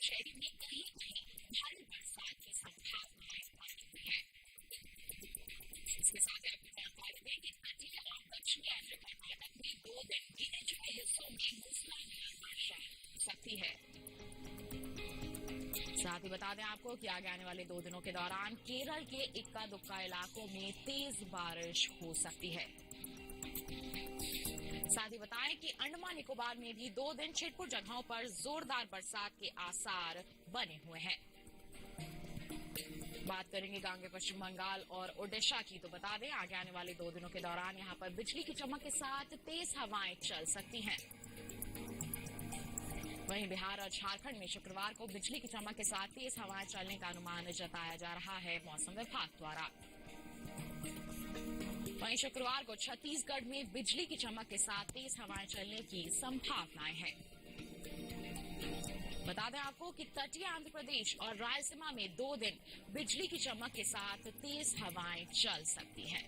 पुडुचेरी में कहीं कहीं भारी बरसात की संभावनाएं बनी हुई है। इसके साथ ही आपको जानकारी दें कि तटीय और दक्षिणी आंध्र कर्नाटक में 2 दिन गिने चुने हिस्सों में मूसलाधार वर्षा हो सकती है। साथ ही बता दें आपको कि आगे आने वाले 2 दिनों के दौरान केरल के इक्का दुक्का इलाकों में तेज बारिश हो सकती है। साथ ही बताएं कि अंडमान निकोबार में भी 2 दिन छिटपुट जगहों पर जोरदार बरसात के आसार बने हुए हैं। बात करेंगे गांगे पश्चिम बंगाल और ओडिशा की, तो बता दें आगे आने वाले 2 दिनों के दौरान यहां पर बिजली की चमक के साथ तेज हवाएं चल सकती हैं। वहीं बिहार और झारखंड में शुक्रवार को बिजली की चमक के साथ तेज हवाएं चलने का अनुमान जताया जा रहा है मौसम विभाग द्वारा। वहीं शुक्रवार को छत्तीसगढ़ में बिजली की चमक के साथ तेज हवाएं चलने की संभावनाएं हैं। बता दें आपको कि तटीय आंध्र प्रदेश और रायलसीमा में 2 दिन बिजली की चमक के साथ तेज हवाएं चल सकती हैं।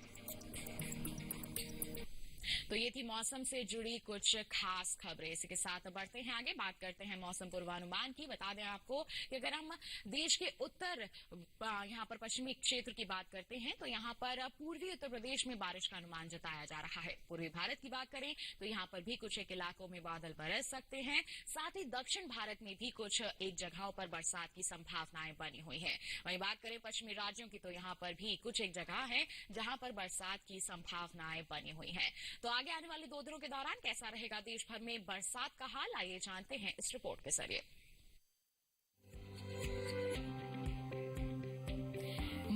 तो ये थी मौसम से जुड़ी कुछ खास खबरें। इसी के साथ बढ़ते हैं आगे, बात करते हैं मौसम पूर्वानुमान की। बता दें आपको कि अगर हम देश के उत्तर यहाँ पर पश्चिमी क्षेत्र की बात करते हैं तो यहाँ पर पूर्वी उत्तर प्रदेश में बारिश का अनुमान जताया जा रहा है। पूर्वी भारत की बात करें तो यहाँ पर भी कुछ एक इलाकों में बादल बरस सकते हैं। साथ ही दक्षिण भारत में भी कुछ एक जगहों पर बरसात की संभावनाएं बनी हुई है। वहीं बात करें पश्चिमी राज्यों की तो यहाँ पर भी कुछ एक जगह है जहां पर बरसात की संभावनाएं बनी हुई है। तो आगे आने वाले 2 दिनों के दौरान कैसा रहेगा देश भर में बरसात का हाल, आइए जानते हैं इस रिपोर्ट के जरिए।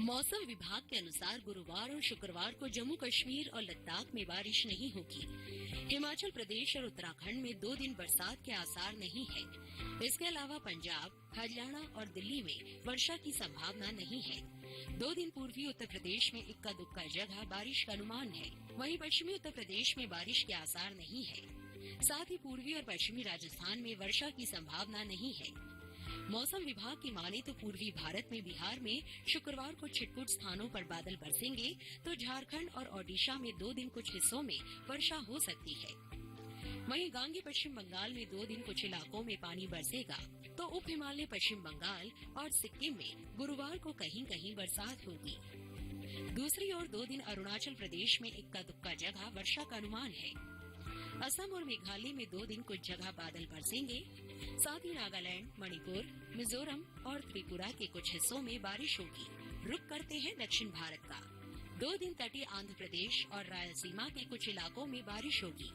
मौसम विभाग के अनुसार गुरुवार और शुक्रवार को जम्मू कश्मीर और लद्दाख में बारिश नहीं होगी। हिमाचल प्रदेश और उत्तराखंड में 2 दिन बरसात के आसार नहीं है। इसके अलावा पंजाब, हरियाणा और दिल्ली में वर्षा की संभावना नहीं है। 2 दिन पूर्वी उत्तर प्रदेश में इक्का दुक्का जगह बारिश का अनुमान है। वहीं पश्चिमी उत्तर प्रदेश में बारिश के आसार नहीं है। साथ ही पूर्वी और पश्चिमी राजस्थान में वर्षा की संभावना नहीं है। मौसम विभाग की माने तो पूर्वी भारत में बिहार में शुक्रवार को छिटपुट स्थानों पर बादल बरसेंगे, तो झारखंड और ओडिशा में 2 दिन कुछ हिस्सों में वर्षा हो सकती है। वहीं गांगे पश्चिम बंगाल में 2 दिन कुछ इलाकों में पानी बरसेगा, तो उप हिमालय पश्चिम बंगाल और सिक्किम में गुरुवार को कहीं कहीं बरसात होगी। दूसरी ओर 2 दिन अरुणाचल प्रदेश में इक्का दुक्का जगह वर्षा का अनुमान है। असम और मेघालय में 2 दिन कुछ जगह बादल बरसेंगे। साथ ही नागालैंड, मणिपुर, मिजोरम और त्रिपुरा के कुछ हिस्सों में बारिश होगी। रुक करते हैं दक्षिण भारत का। 2 दिन तटीय आंध्र प्रदेश और रायलसीमा के कुछ इलाकों में बारिश होगी।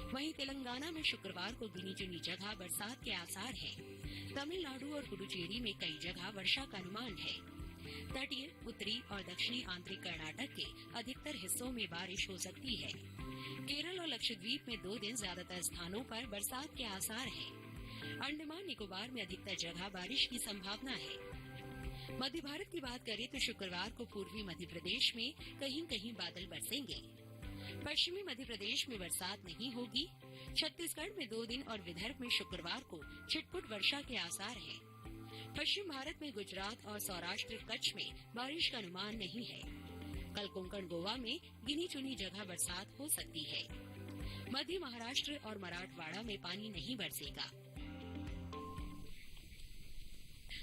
वहीं तेलंगाना में शुक्रवार को गिनी चुनी जगह बरसात के आसार हैं। तमिलनाडु और पुडुचेरी में कई जगह वर्षा का अनुमान है। तटीय, उत्तरी और दक्षिणी आंतरिक कर्नाटक के अधिकतर हिस्सों में बारिश हो सकती है। केरल और लक्षद्वीप में 2 दिन ज्यादातर स्थानों पर बरसात के आसार हैं। अंडमान निकोबार में अधिकतर जगह बारिश की संभावना है। मध्य भारत की बात करें तो शुक्रवार को पूर्वी मध्य प्रदेश में कहीं कहीं बादल बरसेंगे। पश्चिमी मध्य प्रदेश में बरसात नहीं होगी। छत्तीसगढ़ में 2 दिन और विदर्भ में शुक्रवार को छिटपुट वर्षा के आसार हैं। पश्चिम भारत में गुजरात और सौराष्ट्र कच्छ में बारिश का अनुमान नहीं है। कल कोंकण गोवा में गिनी चुनी जगह बरसात हो सकती है। मध्य महाराष्ट्र और मराठवाड़ा में पानी नहीं बरसेगा।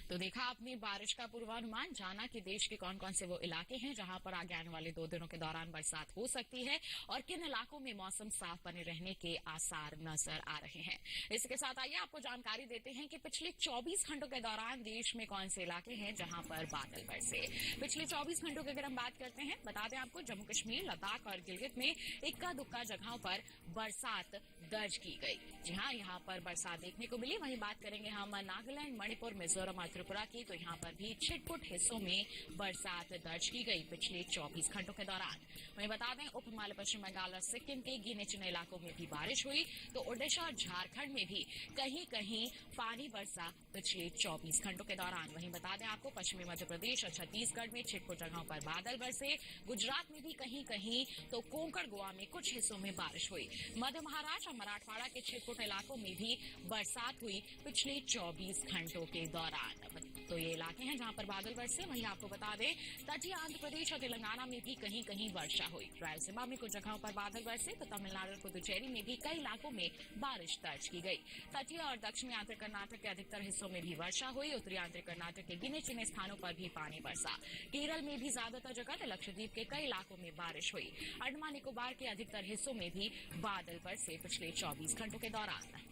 तो देखा आपने बारिश का पूर्वानुमान, जाना कि देश के कौन कौन से वो इलाके हैं जहां पर आगे आने वाले 2 दिनों के दौरान बरसात हो सकती है और किन इलाकों में मौसम साफ बने रहने के आसार नजर आ रहे हैं। इसके साथ आइए आपको जानकारी देते हैं कि पिछले 24 घंटों के दौरान देश में कौन से इलाके हैं जहां पर बादल बरसे। पिछले 24 घंटों की अगर हम बात करते हैं, बता दें आपको जम्मू कश्मीर, लद्दाख और गिलगित में इक्का दुक्का जगहों पर बरसात दर्ज की गई। जी हाँ, यहाँ पर बरसात देखने को मिली। वहीं बात करेंगे हम नागालैंड, मणिपुर, मिजोरम और त्रिपुरा की, तो यहाँ पर भी छिटपुट हिस्सों में बरसात दर्ज की गई पिछले 24 घंटों के दौरान। वहीं बता दें उप हिमालय पश्चिम बंगाल और सिक्किम के गिने चुने इलाकों में भी बारिश हुई, तो ओडिशा और झारखंड में भी कहीं कहीं पानी बरसा पिछले 24 घंटों के दौरान। वहीं बता दें आपको पश्चिमी मध्य प्रदेश और छत्तीसगढ़ में छिटपुट जगहों पर बादल बरसे। गुजरात में भी कहीं कहीं, तो कोंकण गोवा में कुछ हिस्सों में बारिश हुई। मध्य महाराष्ट्र और मराठवाड़ा के छिटपुट इलाकों में भी बरसात हुई पिछले 24 घंटों के दौरान। तो ये इलाके हैं जहां पर बादल बरसे। वहीं आपको बता दें, तटीय आंध्र प्रदेश और तेलंगाना में भी कहीं कहीं वर्षा हुई। रायलसीमा में कुछ जगहों पर बादल बरसे तो तमिलनाडु और पुदुचेरी में भी कई इलाकों में बारिश दर्ज की गई। तटीय और दक्षिणी आंध्र कर्नाटक के अधिकतर हिस्सों में भी वर्षा हुई। उत्तरी आंध्र कर्नाटक के गिने चुने स्थानों पर भी पानी बरसा। केरल में भी ज्यादातर जगह तो लक्षद्वीप के कई इलाकों में बारिश हुई। अंडमान निकोबार के अधिकतर हिस्सों में भी बादल बरसे पिछले 24 घंटों के दौरान।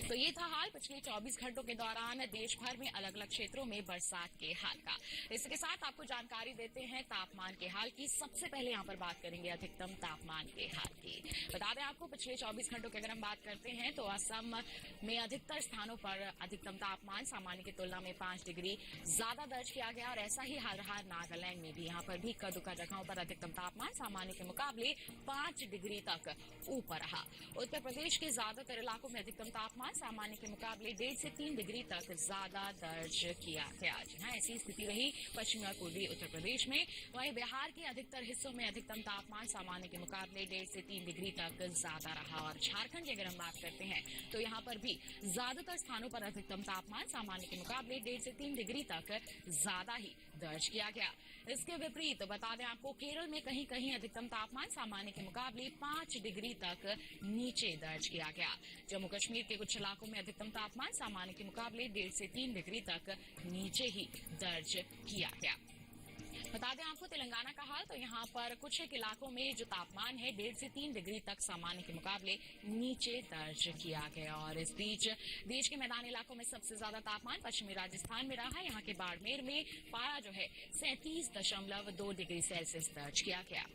तो ये था हाल पिछले 24 घंटों के दौरान देश भर में अलग अलग क्षेत्रों में बरसात के हाल का। इसके साथ आपको जानकारी देते हैं तापमान के हाल की। सबसे पहले यहाँ पर बात करेंगे अधिकतम तापमान के हाल की। बता दें आपको पिछले 24 घंटों की अगर हम बात करते हैं तो असम में अधिकतर स्थानों पर अधिकतम तापमान सामान्य की तुलना में 5 डिग्री ज्यादा दर्ज किया गया और ऐसा ही हाल रहा नागालैंड में भी। यहाँ पर भी कदुका जगहों पर अधिकतम तापमान सामान्य के मुकाबले 5 डिग्री तक ऊपर रहा। उत्तर प्रदेश के ज्यादातर इलाकों में अधिकतम तापमान सामान्य के मुकाबले 1.5 से 3 डिग्री तक ज्यादा दर्ज किया गया। जहां ऐसी स्थिति रही पश्चिमी और पूर्वी उत्तर प्रदेश में। वहीं बिहार के अधिकतर हिस्सों में अधिकतम तापमान सामान्य के मुकाबले 1.5 से 3 डिग्री तक ज्यादा रहा। और झारखंड की अगर हम बात करते हैं तो यहाँ पर भी ज्यादातर स्थानों पर अधिकतम तापमान सामान्य के मुकाबले 1.5 से 3 डिग्री तक ज्यादा ही दर्ज किया गया। इसके विपरीत बता दें आपको केरल में कहीं कहीं अधिकतम तापमान सामान्य के मुकाबले 5 डिग्री तक नीचे दर्ज किया गया। जम्मू कश्मीर के कुछ इलाकों में अधिकतम तापमान सामान्य के मुकाबले 1.5 से 3 डिग्री तक नीचे ही दर्ज किया गया। बता दें आपको तेलंगाना का हाल तो यहाँ पर कुछ एक इलाकों में जो तापमान है 1.5 से 3 डिग्री तक सामान्य के मुकाबले नीचे दर्ज किया गया। और इस बीच देश के मैदानी इलाकों में सबसे ज्यादा तापमान पश्चिमी राजस्थान में रहा। यहाँ के बाड़मेर में पारा जो है 37.2 डिग्री सेल्सियस दर्ज किया गया।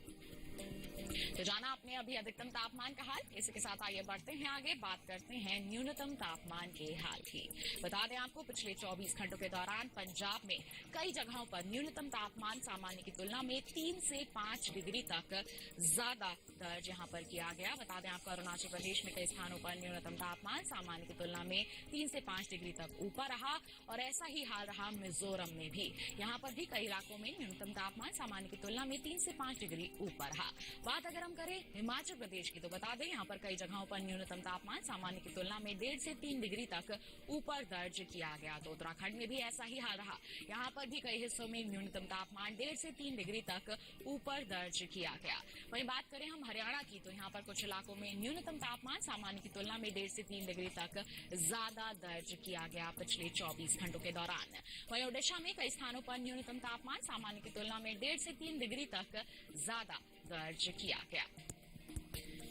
तो जाना आपने अभी अधिकतम तापमान का हाल। इसके साथ आइए बढ़ते हैं आगे, बात करते हैं न्यूनतम तापमान के हाल की। बता दें आपको पिछले 24 घंटों के दौरान पंजाब में कई जगहों पर न्यूनतम तापमान सामान्य की तुलना में 3 से 5 डिग्री तक ज्यादा दर्ज यहाँ पर किया गया। बता दें आपको अरुणाचल प्रदेश में कई स्थानों पर न्यूनतम तापमान सामान्य की तुलना में 3 से 5 डिग्री तक ऊपर रहा और ऐसा ही हाल रहा मिजोरम में भी। यहाँ पर भी कई इलाकों में न्यूनतम तापमान सामान्य की तुलना में 3 से 5 डिग्री ऊपर रहा। बात अगर हम करें हिमाचल प्रदेश की तो बता दें यहाँ पर कई जगहों पर न्यूनतम तापमान सामान्य की तुलना में 1.5 से 3 डिग्री तक ऊपर दर्ज किया गया। तो उत्तराखंड में भी ऐसा ही हाल रहा। यहाँ पर भी कई हिस्सों में न्यूनतम तापमान 1.5 से 3 डिग्री तक ऊपर दर्ज किया गया। वहीं बात करें हम हरियाणा की तो यहाँ पर कुछ इलाकों में न्यूनतम तापमान सामान्य की तुलना में 1.5 से 3 डिग्री तक ज्यादा दर्ज किया गया पिछले 24 घंटों के दौरान। वहीं ओडिशा में कई स्थानों पर न्यूनतम तापमान सामान्य की तुलना में 1.5 से 3 डिग्री तक ज्यादा दर्ज किया गया।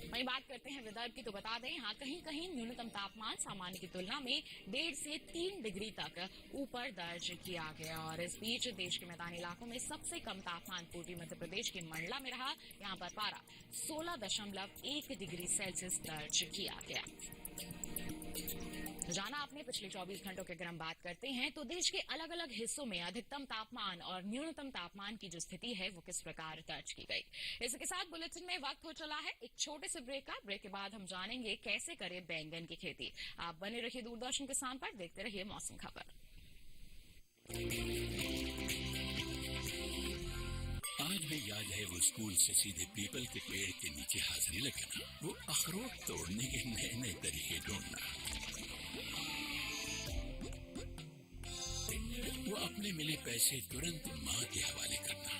वहीं बात करते हैं विदर्भ की तो बता दें यहाँ कहीं कहीं न्यूनतम तापमान सामान्य की तुलना में 1.5 से 3 डिग्री तक ऊपर दर्ज किया गया। और इस बीच देश के मैदानी इलाकों में सबसे कम तापमान पूर्वी मध्य प्रदेश के मंडला में रहा। यहाँ पर पारा 16.1 डिग्री सेल्सियस दर्ज किया गया। जाना आपने पिछले 24 घंटों की अगर हम बात करते हैं तो देश के अलग अलग हिस्सों में अधिकतम तापमान और न्यूनतम तापमान की जो स्थिति है वो किस प्रकार दर्ज की गई। इसके साथ बुलेटिन में वक्त हो चला है एक छोटे से ब्रेक का। ब्रेक के बाद हम जानेंगे कैसे करें बैंगन की खेती। आप बने रहिए दूरदर्शन किसान पर, देखते रहिए मौसम खबर। आज भी याद है वो स्कूल से सीधे पीपल के पेड़ के नीचे हाजिरी लगाना, वो अखरोट तोड़ने के नए नए तरीके ढूंढना, वो अपने मिले पैसे तुरंत माँ के हवाले करना,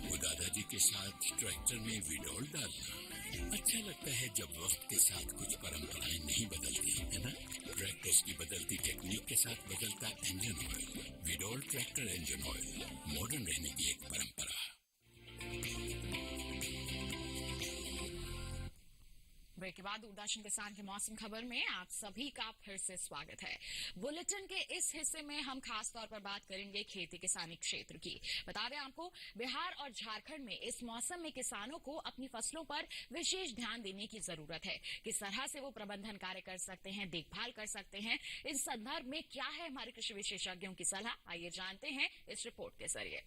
वो दादाजी के साथ ट्रैक्टर में विडोल डालना। अच्छा लगता है जब वक्त के साथ कुछ परंपराएं नहीं बदलती, है ना। ट्रैक्टर्स की बदलती टेक्निक के साथ बदलता engine oil. Veedol tractor engine oil, modern रहने की एक परंपरा। ब्रेक के बाद दूरदर्शन किसान के मौसम खबर में आप सभी का फिर से स्वागत है। बुलेटिन के इस हिस्से में हम खास तौर पर बात करेंगे खेती किसानी क्षेत्र की। बता दें आपको बिहार और झारखंड में इस मौसम में किसानों को अपनी फसलों पर विशेष ध्यान देने की जरूरत है। किस तरह से वो प्रबंधन कार्य कर सकते हैं, देखभाल कर सकते हैं, इस संदर्भ में क्या है हमारे कृषि विशेषज्ञों की सलाह, आइए जानते हैं इस रिपोर्ट के जरिए।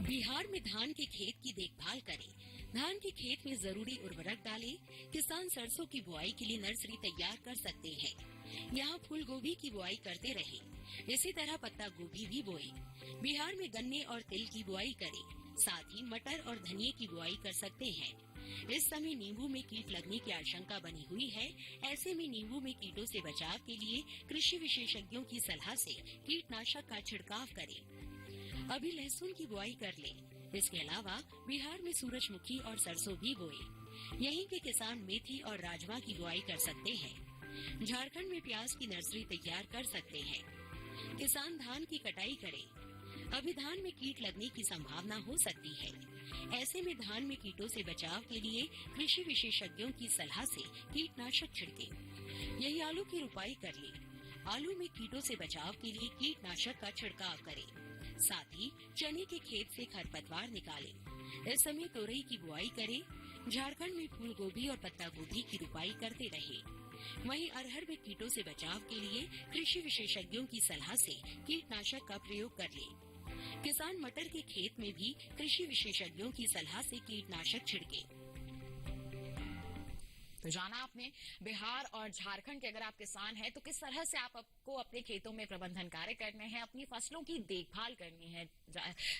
बिहार में धान के खेत की देखभाल करें। धान के खेत में जरूरी उर्वरक डालें। किसान सरसों की बुआई के लिए नर्सरी तैयार कर सकते हैं। यहाँ फूल गोभी की बुआई करते रहें। इसी तरह पत्ता गोभी भी बोएं। बिहार में गन्ने और तिल की बुआई करें। साथ ही मटर और धनिये की बुआई कर सकते हैं। इस समय नींबू में कीट लगने की आशंका बनी हुई है। ऐसे में नींबू में कीटों से बचाव के लिए कृषि विशेषज्ञों की सलाह से कीटनाशक का छिड़काव करें। अभी लहसुन की बुआई कर लें। इसके अलावा बिहार में सूरजमुखी और सरसों भी बोए। यहीं के किसान मेथी और राजमा की बुआई कर सकते हैं। झारखंड में प्याज की नर्सरी तैयार कर सकते हैं। किसान धान की कटाई करें। अभी धान में कीट लगने की संभावना हो सकती है। ऐसे में धान में कीटों से बचाव के लिए कृषि विशेषज्ञों की सलाह से कीटनाशक छिड़कें। यही आलू की रुपाई कर लें। आलू में कीटों से बचाव के लिए कीटनाशक का छिड़काव करें। साथ ही चने के खेत से खरपतवार निकालें। इस समय तोरई की बुआई करें। झारखंड में फूल गोभी और पत्ता गोभी की रुपाई करते रहे। वहीं अरहर में कीटों से बचाव के लिए कृषि विशेषज्ञों की सलाह से कीटनाशक का प्रयोग कर लें। किसान मटर के खेत में भी कृषि विशेषज्ञों की सलाह से कीटनाशक छिड़के। तो जाना आपने बिहार और झारखंड के अगर आप किसान हैं तो किस तरह से आपको अपने खेतों में प्रबंधन कार्य करने हैं, अपनी फसलों की देखभाल करनी है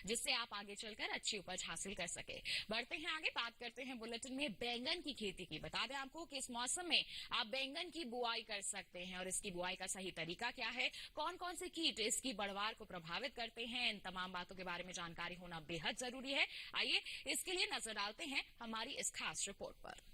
जिससे आप आगे चलकर अच्छी उपज हासिल कर सके। बढ़ते हैं आगे, बात करते हैं बुलेटिन में बैंगन की खेती की। बता दें आपको कि इस मौसम में आप बैंगन की बुआई कर सकते हैं और इसकी बुआई का सही तरीका क्या है, कौन कौन से कीट इसकी बढ़वार को प्रभावित करते हैं, इन तमाम बातों के बारे में जानकारी होना बेहद जरूरी है। आइए इसके लिए नजर डालते हैं हमारी इस खास रिपोर्ट पर।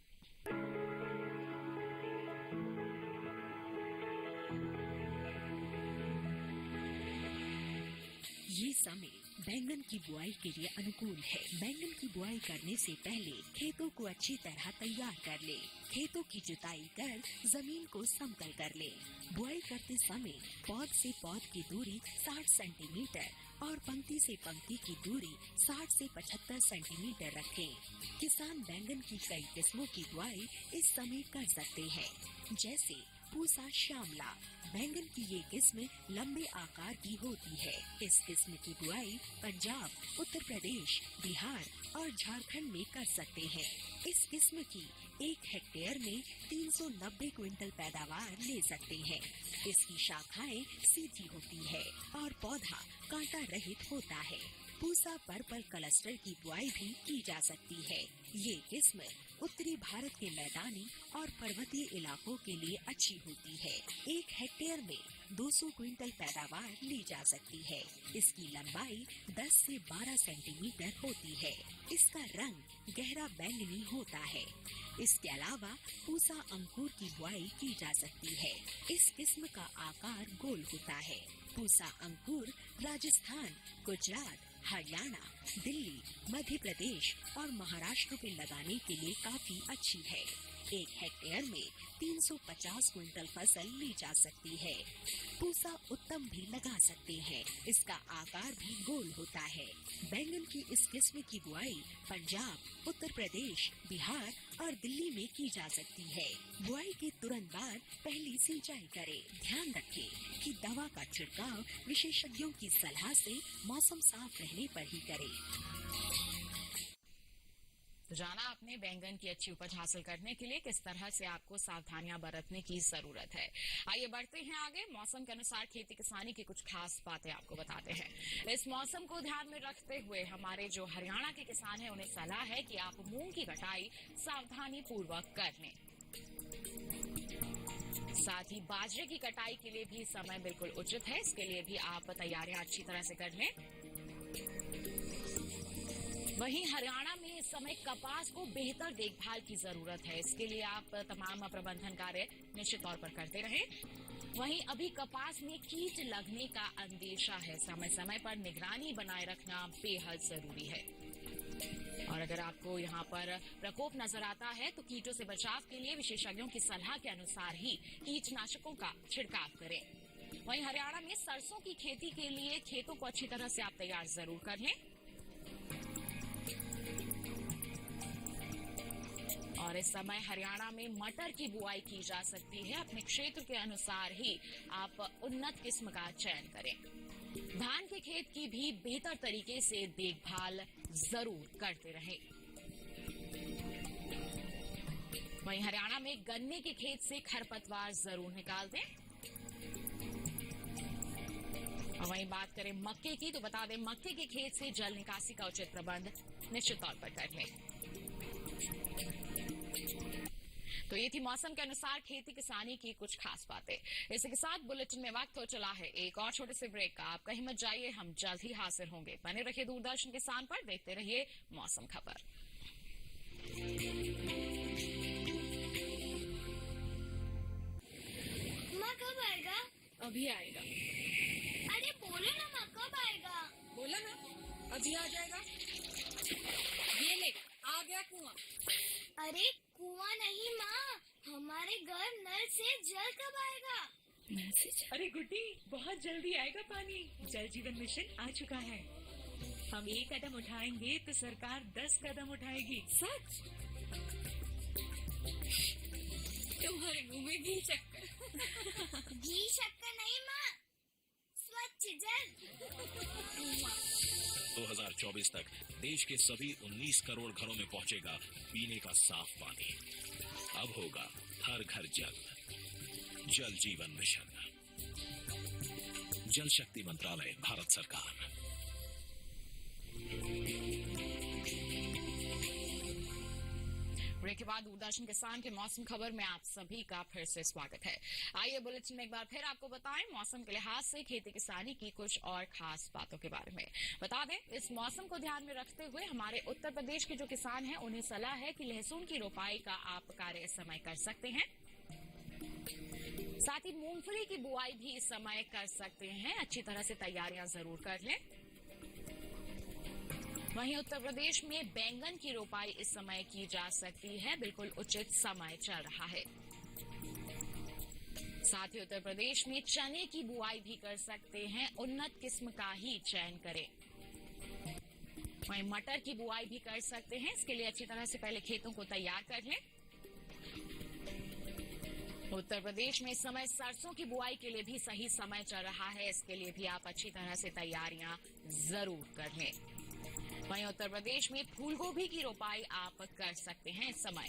ये समय बैंगन की बुआई के लिए अनुकूल है। बैंगन की बुआई करने से पहले खेतों को अच्छी तरह तैयार कर ले। खेतों की जुताई कर जमीन को समतल कर ले। बुआई करते समय पौध से पौध की दूरी 60 सेंटीमीटर और पंक्ति से पंक्ति की दूरी 60 से 75 सेंटीमीटर रखें। किसान बैंगन की कई किस्मों की बुआई इस समय कर सकते हैं, जैसे पूसा श्यामला। बैंगन की ये किस्म लंबे आकार की होती है। इस किस्म की बुआई पंजाब, उत्तर प्रदेश, बिहार और झारखंड में कर सकते हैं। इस किस्म की 1 हेक्टेयर में 390 क्विंटल पैदावार ले सकते हैं। इसकी शाखाएं सीधी होती है और पौधा कांटा रहित होता है। पूसा पर्पल क्लस्टर की बुआई भी की जा सकती है। ये किस्म उत्तरी भारत के मैदानी और पर्वतीय इलाकों के लिए अच्छी होती है। 1 हेक्टेयर में 200 क्विंटल पैदावार ली जा सकती है। इसकी लंबाई 10 से 12 सेंटीमीटर होती है। इसका रंग गहरा बैंगनी होता है। इसके अलावा पूसा अंकुर की बुआई की जा सकती है। इस किस्म का आकार गोल होता है। पूसा अंकुर राजस्थान, गुजरात, हरियाणा, दिल्ली, मध्य प्रदेश और महाराष्ट्र में लगाने के लिए काफी अच्छी है। 1 हेक्टेयर में 350 क्विंटल फसल ली जा सकती है। पूसा उत्तम भी लगा सकते हैं। इसका आकार भी गोल होता है। बैंगन की इस किस्म की बुआई पंजाब, उत्तर प्रदेश, बिहार और दिल्ली में की जा सकती है। बुआई के तुरंत बाद पहली सिंचाई करें। ध्यान रखें कि दवा का छिड़काव विशेषज्ञों की सलाह से मौसम साफ रहने पर ही करें। तो जाना आपने बैंगन की अच्छी उपज हासिल करने के लिए किस तरह से आपको सावधानियां बरतने की जरूरत है। आइए बढ़ते हैं आगे, मौसम के अनुसार खेती किसानी की कुछ खास बातें आपको बताते हैं। इस मौसम को ध्यान में रखते हुए हमारे जो हरियाणा के किसान हैं उन्हें सलाह है कि आप मूंग की कटाई सावधानी पूर्वक कर लें। साथ ही बाजरे की कटाई के लिए भी समय बिल्कुल उचित है। इसके लिए भी आप तैयारियां अच्छी तरह से कर लें। वहीं हरियाणा में इस समय कपास को बेहतर देखभाल की जरूरत है। इसके लिए आप तमाम प्रबंधन कार्य निश्चित तौर पर करते रहें। वहीं अभी कपास में कीट लगने का अंदेशा है। समय समय पर निगरानी बनाए रखना बेहद जरूरी है। और अगर आपको यहाँ पर प्रकोप नजर आता है तो कीटों से बचाव के लिए विशेषज्ञों की सलाह के अनुसार ही कीटनाशकों का छिड़काव करें। वहीं हरियाणा में सरसों की खेती के लिए खेतों को अच्छी तरह से आप तैयार जरूर कर लें। और इस समय हरियाणा में मटर की बुआई की जा सकती है। अपने क्षेत्र के अनुसार ही आप उन्नत किस्म का चयन करें। धान के खेत की भी बेहतर तरीके से देखभाल जरूर करते रहें। वहीं हरियाणा में गन्ने के खेत से खरपतवार जरूर निकाल दें। और वहीं बात करें मक्के की तो बता दें मक्के के खेत से जल निकासी का उचित प्रबंध निश्चित तौर पर कर लें। ये थी मौसम के अनुसार खेती किसानी की कुछ खास बातें। इसी के साथ बुलेटिन में वक्त हो चला है एक और छोटे से ब्रेक का। आप कहीं मत जाइए, हम जल्द ही हाजिर होंगे। बने रहिए दूरदर्शन किसान पर, देखते रहिए मौसम खबर। माँ कब आएगा? अभी आएगा। अरे बोलो ना माँ, कब आएगा? बोला ना, अभी आ जाएगा। ये ले, आ गया कुआं। अरे कुआं नहीं माँ, हमारे घर नल से जल कब आएगा? अरे गुड्डी, बहुत जल्दी आएगा पानी। जल जीवन मिशन आ चुका है। हम एक कदम उठाएंगे तो सरकार 10 कदम उठाएगी। सच? तुम्हारे मुंह में घी चक्कर। घी शक्कर नहीं माँ, स्वच्छ जल। 2024 तक देश के सभी 19 करोड़ घरों में पहुंचेगा पीने का साफ पानी। अब होगा हर घर जल। जल जीवन मिशन, जल शक्ति मंत्रालय, भारत सरकार। ब्रेक के बाद दूरदर्शन किसान के मौसम खबर में आप सभी का फिर से स्वागत है। आइए बुलेटिन में एक बार फिर आपको बताएं मौसम के लिहाज से खेती किसानी की कुछ और खास बातों के बारे में। बता दें, इस मौसम को ध्यान में रखते हुए हमारे उत्तर प्रदेश के जो किसान हैं उन्हें सलाह है कि लहसुन की रोपाई का आप कार्य इस समय कर सकते हैं। साथ ही मूंगफली की बुआई भी इस समय कर सकते हैं। अच्छी तरह से तैयारियां जरूर कर लें। वहीं उत्तर प्रदेश में बैंगन की रोपाई इस समय की जा सकती है। बिल्कुल उचित समय चल रहा है। साथ ही उत्तर प्रदेश में चने की बुआई भी कर सकते हैं। उन्नत किस्म का ही चयन करें। वहीं मटर की बुआई भी कर सकते हैं। इसके लिए अच्छी तरह से पहले खेतों को तैयार कर लें। उत्तर प्रदेश में इस समय सरसों की बुआई के लिए भी सही समय चल रहा है। इसके लिए भी आप अच्छी तरह से तैयारियां जरूर कर लें। वहीं उत्तर प्रदेश में फूलगोभी की रोपाई आप कर सकते हैं इस समय।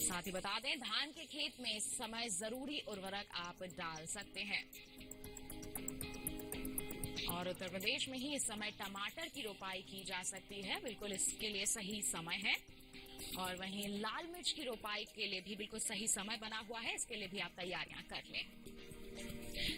साथ ही बता दें, धान के खेत में इस समय जरूरी उर्वरक आप डाल सकते हैं। और उत्तर प्रदेश में ही इस समय टमाटर की रोपाई की जा सकती है। बिल्कुल इसके लिए सही समय है। और वहीं लाल मिर्च की रोपाई के लिए भी बिल्कुल सही समय बना हुआ है। इसके लिए भी आप तैयारियां कर लें।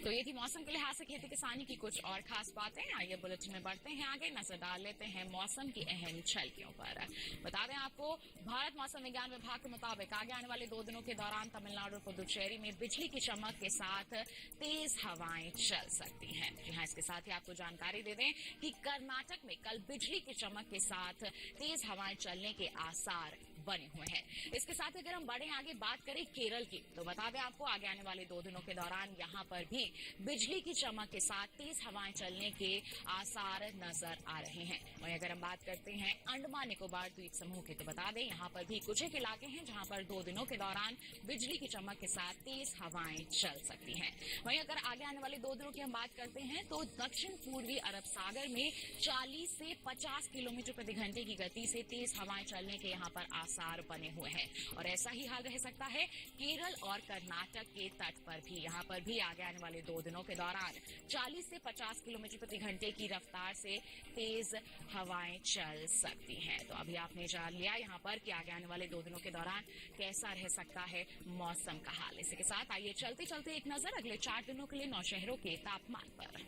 तो ये थी मौसम के लिहाज से खेती किसानी की कुछ और खास बातें। आइए बुलेटिन में बढ़ते हैं आगे, नजर डाल लेते हैं मौसम की अहम झलकियों पर। बता दें आपको, भारत मौसम विज्ञान विभाग के मुताबिक आगे आने वाले 2 दिनों के दौरान तमिलनाडु और पुदुचेरी में बिजली की चमक के साथ तेज हवाएं चल सकती हैं। जी हाँ, इसके साथ ही आपको जानकारी दे दें कि कर्नाटक में कल बिजली की चमक के साथ तेज हवाएं चलने के आसार बने हुए हैं। इसके साथ अगर हम बढ़े आगे बात करें केरल की, तो बता दें आपको आगे आने वाले 2 दिनों के दौरान यहां पर भी बिजली की चमक के साथ तेज हवाएं चलने के आसार नजर आ रहे हैं। वहीं अगर हम बात करते हैं अंडमान निकोबार द्वीप समूह की, तो बता दें यहां पर भी कुछ एक इलाके हैं जहां पर 2 दिनों के दौरान बिजली की चमक के साथ तेज हवाएं चल सकती हैं। वहीं अगर आगे आने वाले 2 दिनों की हम बात करते हैं तो दक्षिण पूर्वी अरब सागर में 40 से 50 किलोमीटर प्रति घंटे की गति से तेज हवाएं चलने के यहाँ पर आसार बने हुए हैं। और ऐसा ही हाल रह सकता है केरल और कर्नाटक के तट पर भी। यहाँ पर भी आगे आने वाले 2 दिनों के दौरान 40 से 50 किलोमीटर प्रति घंटे की रफ्तार से तेज हवाएं चल सकती हैं। तो अभी आपने जान लिया यहाँ पर कि आगे आने वाले 2 दिनों के दौरान कैसा रह सकता है मौसम का हाल। इसी के साथ आइए चलते चलते एक नजर अगले 4 दिनों के लिए 9 शहरों के तापमान पर।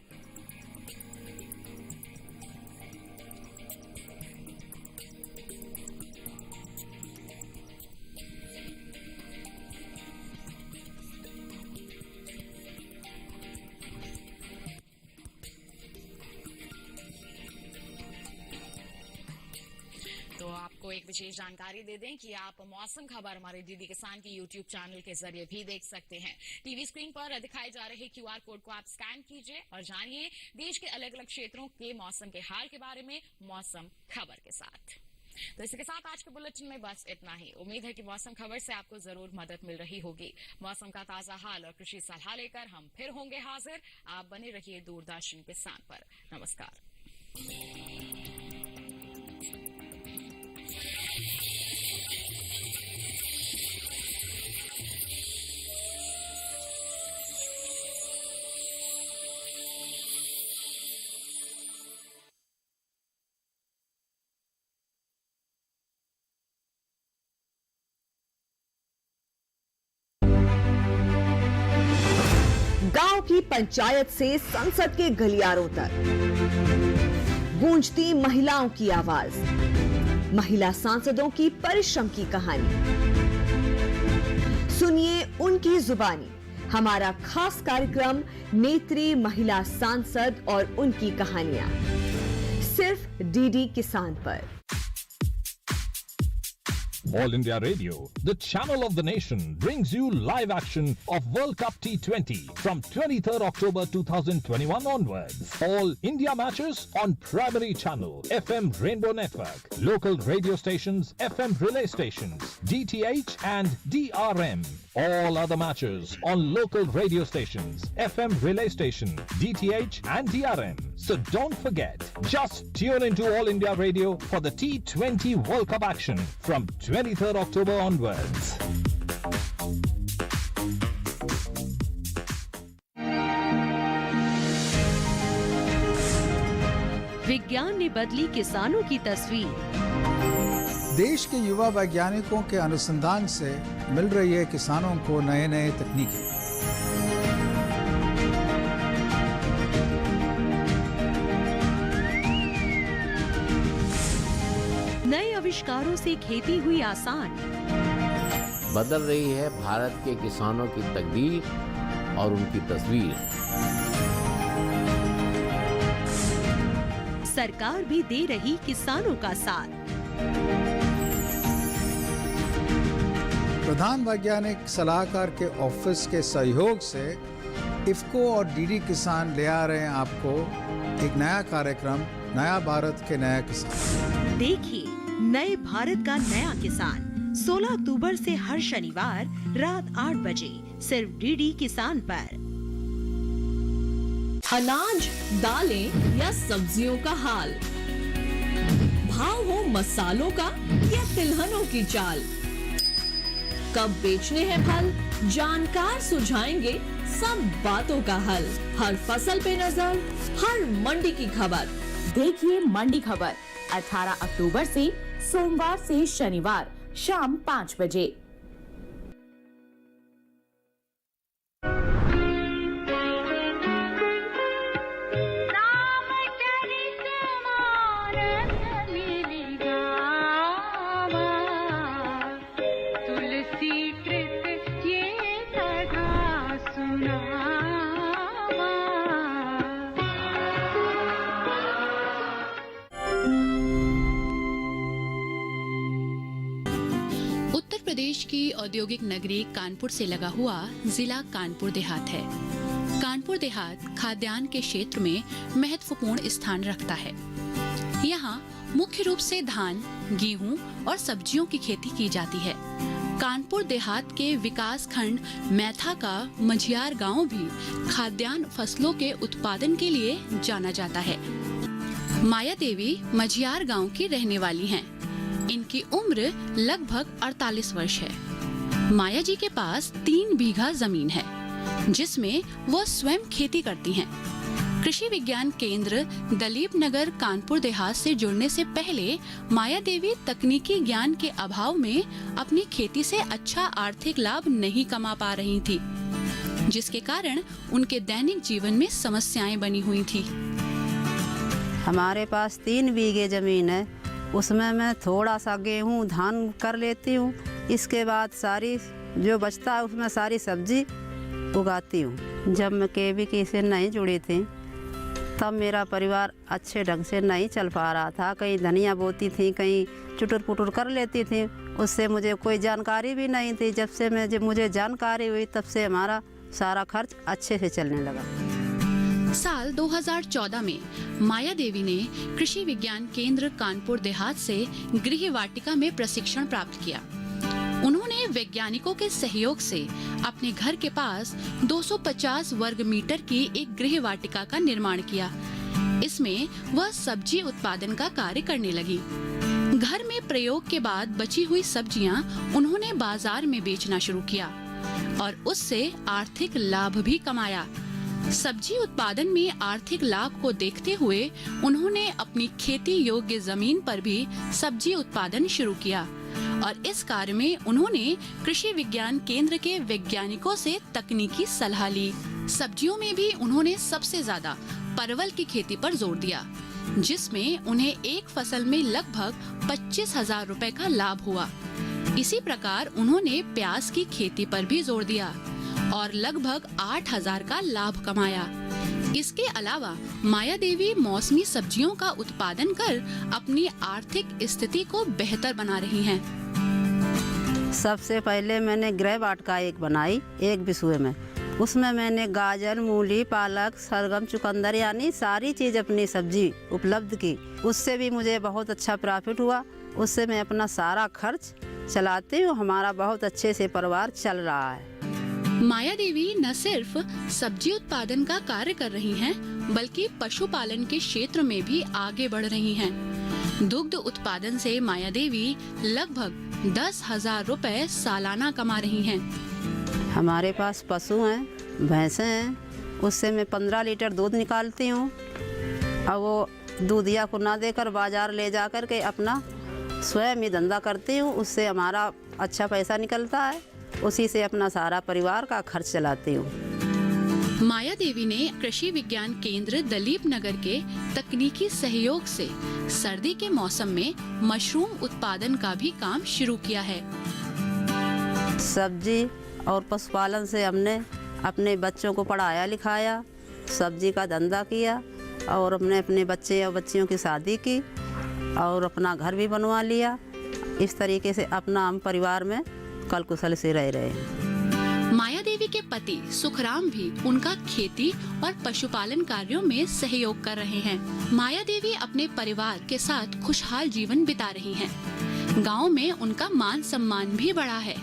तो आपको एक विशेष जानकारी दे दें कि आप मौसम खबर हमारे डीडी किसान के यूट्यूब चैनल के जरिए भी देख सकते हैं। टीवी स्क्रीन पर दिखाए जा रहे QR कोड को आप स्कैन कीजिए और जानिए देश के अलग अलग क्षेत्रों के मौसम के हाल के बारे में मौसम खबर के साथ। तो इसी के साथ आज के बुलेटिन में बस इतना ही। उम्मीद है कि मौसम खबर से आपको जरूर मदद मिल रही होगी। मौसम का ताजा हाल और कृषि सलाह लेकर हम फिर होंगे हाजिर। आप बने रहिए दूरदर्शन किसान पर। नमस्कार। की पंचायत से संसद के गलियारों तक गूंजती महिलाओं की आवाज, महिला सांसदों की परिश्रम की कहानी। सुनिए उनकी जुबानी हमारा खास कार्यक्रम नेत्री महिला सांसद और उनकी कहानियां, सिर्फ डीडी किसान पर। All India Radio, the channel of the nation, brings you live action of World Cup T20 from 23rd October 2021 onwards. All India matches on primary channel, FM Rainbow Network, local radio stations, FM relay stations, DTH and DRM. All other matches on local radio stations, FM relay station, DTH and DRM. So don't forget, just tune into All India Radio for the T20 World Cup action from 23rd October onwards. विज्ञान ने बदली किसानों की तस्वीर। देश के युवा वैज्ञानिकों के अनुसंधान से मिल रही है किसानों को नए नए तकनीकें। नए आविष्कारों से खेती हुई आसान। बदल रही है भारत के किसानों की तकदीर और उनकी तस्वीर। सरकार भी दे रही किसानों का साथ। प्रधान वैज्ञानिक सलाहकार के ऑफिस के सहयोग से इफ्को और डीडी किसान ले आ रहे हैं आपको एक नया कार्यक्रम, नया भारत के नया किसान। देखिए नए भारत का नया किसान 16 अक्टूबर से हर शनिवार रात 8 बजे सिर्फ डीडी किसान पर। अनाज, दालें या सब्जियों का हाल, भाव हो मसालों का या तिलहनों की चाल, कब बेचने हैं फल, जानकार सुझाएंगे सब बातों का हल। हर फसल पे नजर, हर मंडी की खबर। देखिए मंडी खबर 18 अक्टूबर से सोमवार से शनिवार शाम 5 बजे। प्रदेश की औद्योगिक नगरी कानपुर से लगा हुआ जिला कानपुर देहात है। कानपुर देहात खाद्यान्न के क्षेत्र में महत्वपूर्ण स्थान रखता है। यहाँ मुख्य रूप से धान, गेहूं और सब्जियों की खेती की जाती है। कानपुर देहात के विकास खंड मैथा का मझियार गांव भी खाद्यान्न फसलों के उत्पादन के लिए जाना जाता है। माया देवी मझियार गांव की रहने वाली हैं। इनकी उम्र लगभग 48 वर्ष है। माया जी के पास 3 बीघा जमीन है, जिसमें वो स्वयं खेती करती हैं। कृषि विज्ञान केंद्र दलीप नगर कानपुर देहात से जुड़ने से पहले माया देवी तकनीकी ज्ञान के अभाव में अपनी खेती से अच्छा आर्थिक लाभ नहीं कमा पा रही थी, जिसके कारण उनके दैनिक जीवन में समस्याएं बनी हुई थी। हमारे पास 3 बीघे जमीन है, उसमें मैं थोड़ा सा गेहूँ धान कर लेती हूँ। इसके बाद सारी जो बचता है उसमें सारी सब्जी उगाती हूँ। जब मैं केवीके से नहीं जुड़ी थी तब मेरा परिवार अच्छे ढंग से नहीं चल पा रहा था। कहीं धनिया बोती थी, कहीं चुटुर पुटुर कर लेती थी, उससे मुझे कोई जानकारी भी नहीं थी। जब मुझे जानकारी हुई तब से हमारा सारा खर्च अच्छे से चलने लगा। साल 2014 में माया देवी ने कृषि विज्ञान केंद्र कानपुर देहात से गृह वाटिका में प्रशिक्षण प्राप्त किया। उन्होंने वैज्ञानिकों के सहयोग से अपने घर के पास 250 वर्ग मीटर की एक गृह वाटिका का निर्माण किया। इसमें वह सब्जी उत्पादन का कार्य करने लगी। घर में प्रयोग के बाद बची हुई सब्जियां उन्होंने बाजार में बेचना शुरू किया और उससे आर्थिक लाभ भी कमाया। सब्जी उत्पादन में आर्थिक लाभ को देखते हुए उन्होंने अपनी खेती योग्य जमीन पर भी सब्जी उत्पादन शुरू किया और इस कार्य में उन्होंने कृषि विज्ञान केंद्र के वैज्ञानिकों से तकनीकी सलाह ली। सब्जियों में भी उन्होंने सबसे ज्यादा परवल की खेती पर जोर दिया, जिसमें उन्हें एक फसल में लगभग 25,000 रुपए का लाभ हुआ। इसी प्रकार उन्होंने प्याज की खेती पर भी जोर दिया और लगभग 8,000 का लाभ कमाया। इसके अलावा माया देवी मौसमी सब्जियों का उत्पादन कर अपनी आर्थिक स्थिति को बेहतर बना रही हैं। सबसे पहले मैंने गृह वाटिका एक बनाई 1 बिस्वे में। उसमें मैंने गाजर, मूली, पालक, शलगम, चुकंदर यानी सारी चीज़ अपनी सब्जी उपलब्ध की। उससे भी मुझे बहुत अच्छा प्रॉफिट हुआ। उससे मैं अपना सारा खर्च चलाती हूँ। हमारा बहुत अच्छे से परिवार चल रहा है। माया देवी न सिर्फ सब्जी उत्पादन का कार्य कर रही हैं, बल्कि पशुपालन के क्षेत्र में भी आगे बढ़ रही हैं। दुग्ध उत्पादन से माया देवी लगभग 10,000 रुपए सालाना कमा रही हैं। हमारे पास पशु हैं, भैंसें हैं। उससे मैं 15 लीटर दूध निकालती हूँ और वो दूधिया को ना देकर बाजार ले जाकर के अपना स्वयं ही धंधा करती हूँ। उससे हमारा अच्छा पैसा निकलता है। उसी से अपना सारा परिवार का खर्च चलाती हूँ। माया देवी ने कृषि विज्ञान केंद्र दलीप नगर के तकनीकी सहयोग से सर्दी के मौसम में मशरूम उत्पादन का भी काम शुरू किया है। सब्जी और पशुपालन से हमने अपने बच्चों को पढ़ाया लिखाया, सब्जी का धंधा किया और हमने अपने बच्चे और बच्चियों की शादी की और अपना घर भी बनवा लिया। इस तरीके से अपना हम परिवार में कल कुशल से रह रहे हैं। माया देवी के पति सुखराम भी उनका खेती और पशुपालन कार्यों में सहयोग कर रहे हैं। माया देवी अपने परिवार के साथ खुशहाल जीवन बिता रही हैं। गांव में उनका मान सम्मान भी बढ़ा है।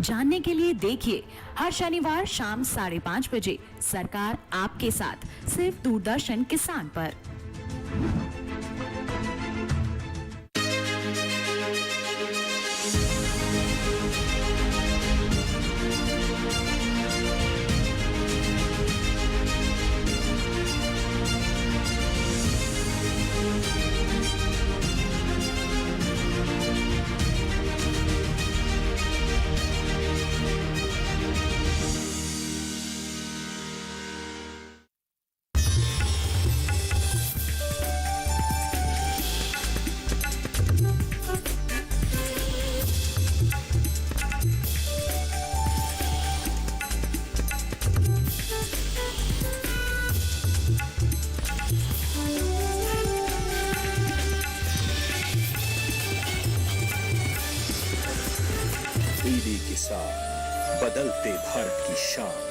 जानने के लिए देखिए हर शनिवार शाम 5:30 बजे सरकार आपके साथ, सिर्फ दूरदर्शन किसान पर। डीडी किसान, बदलते भारत की शान।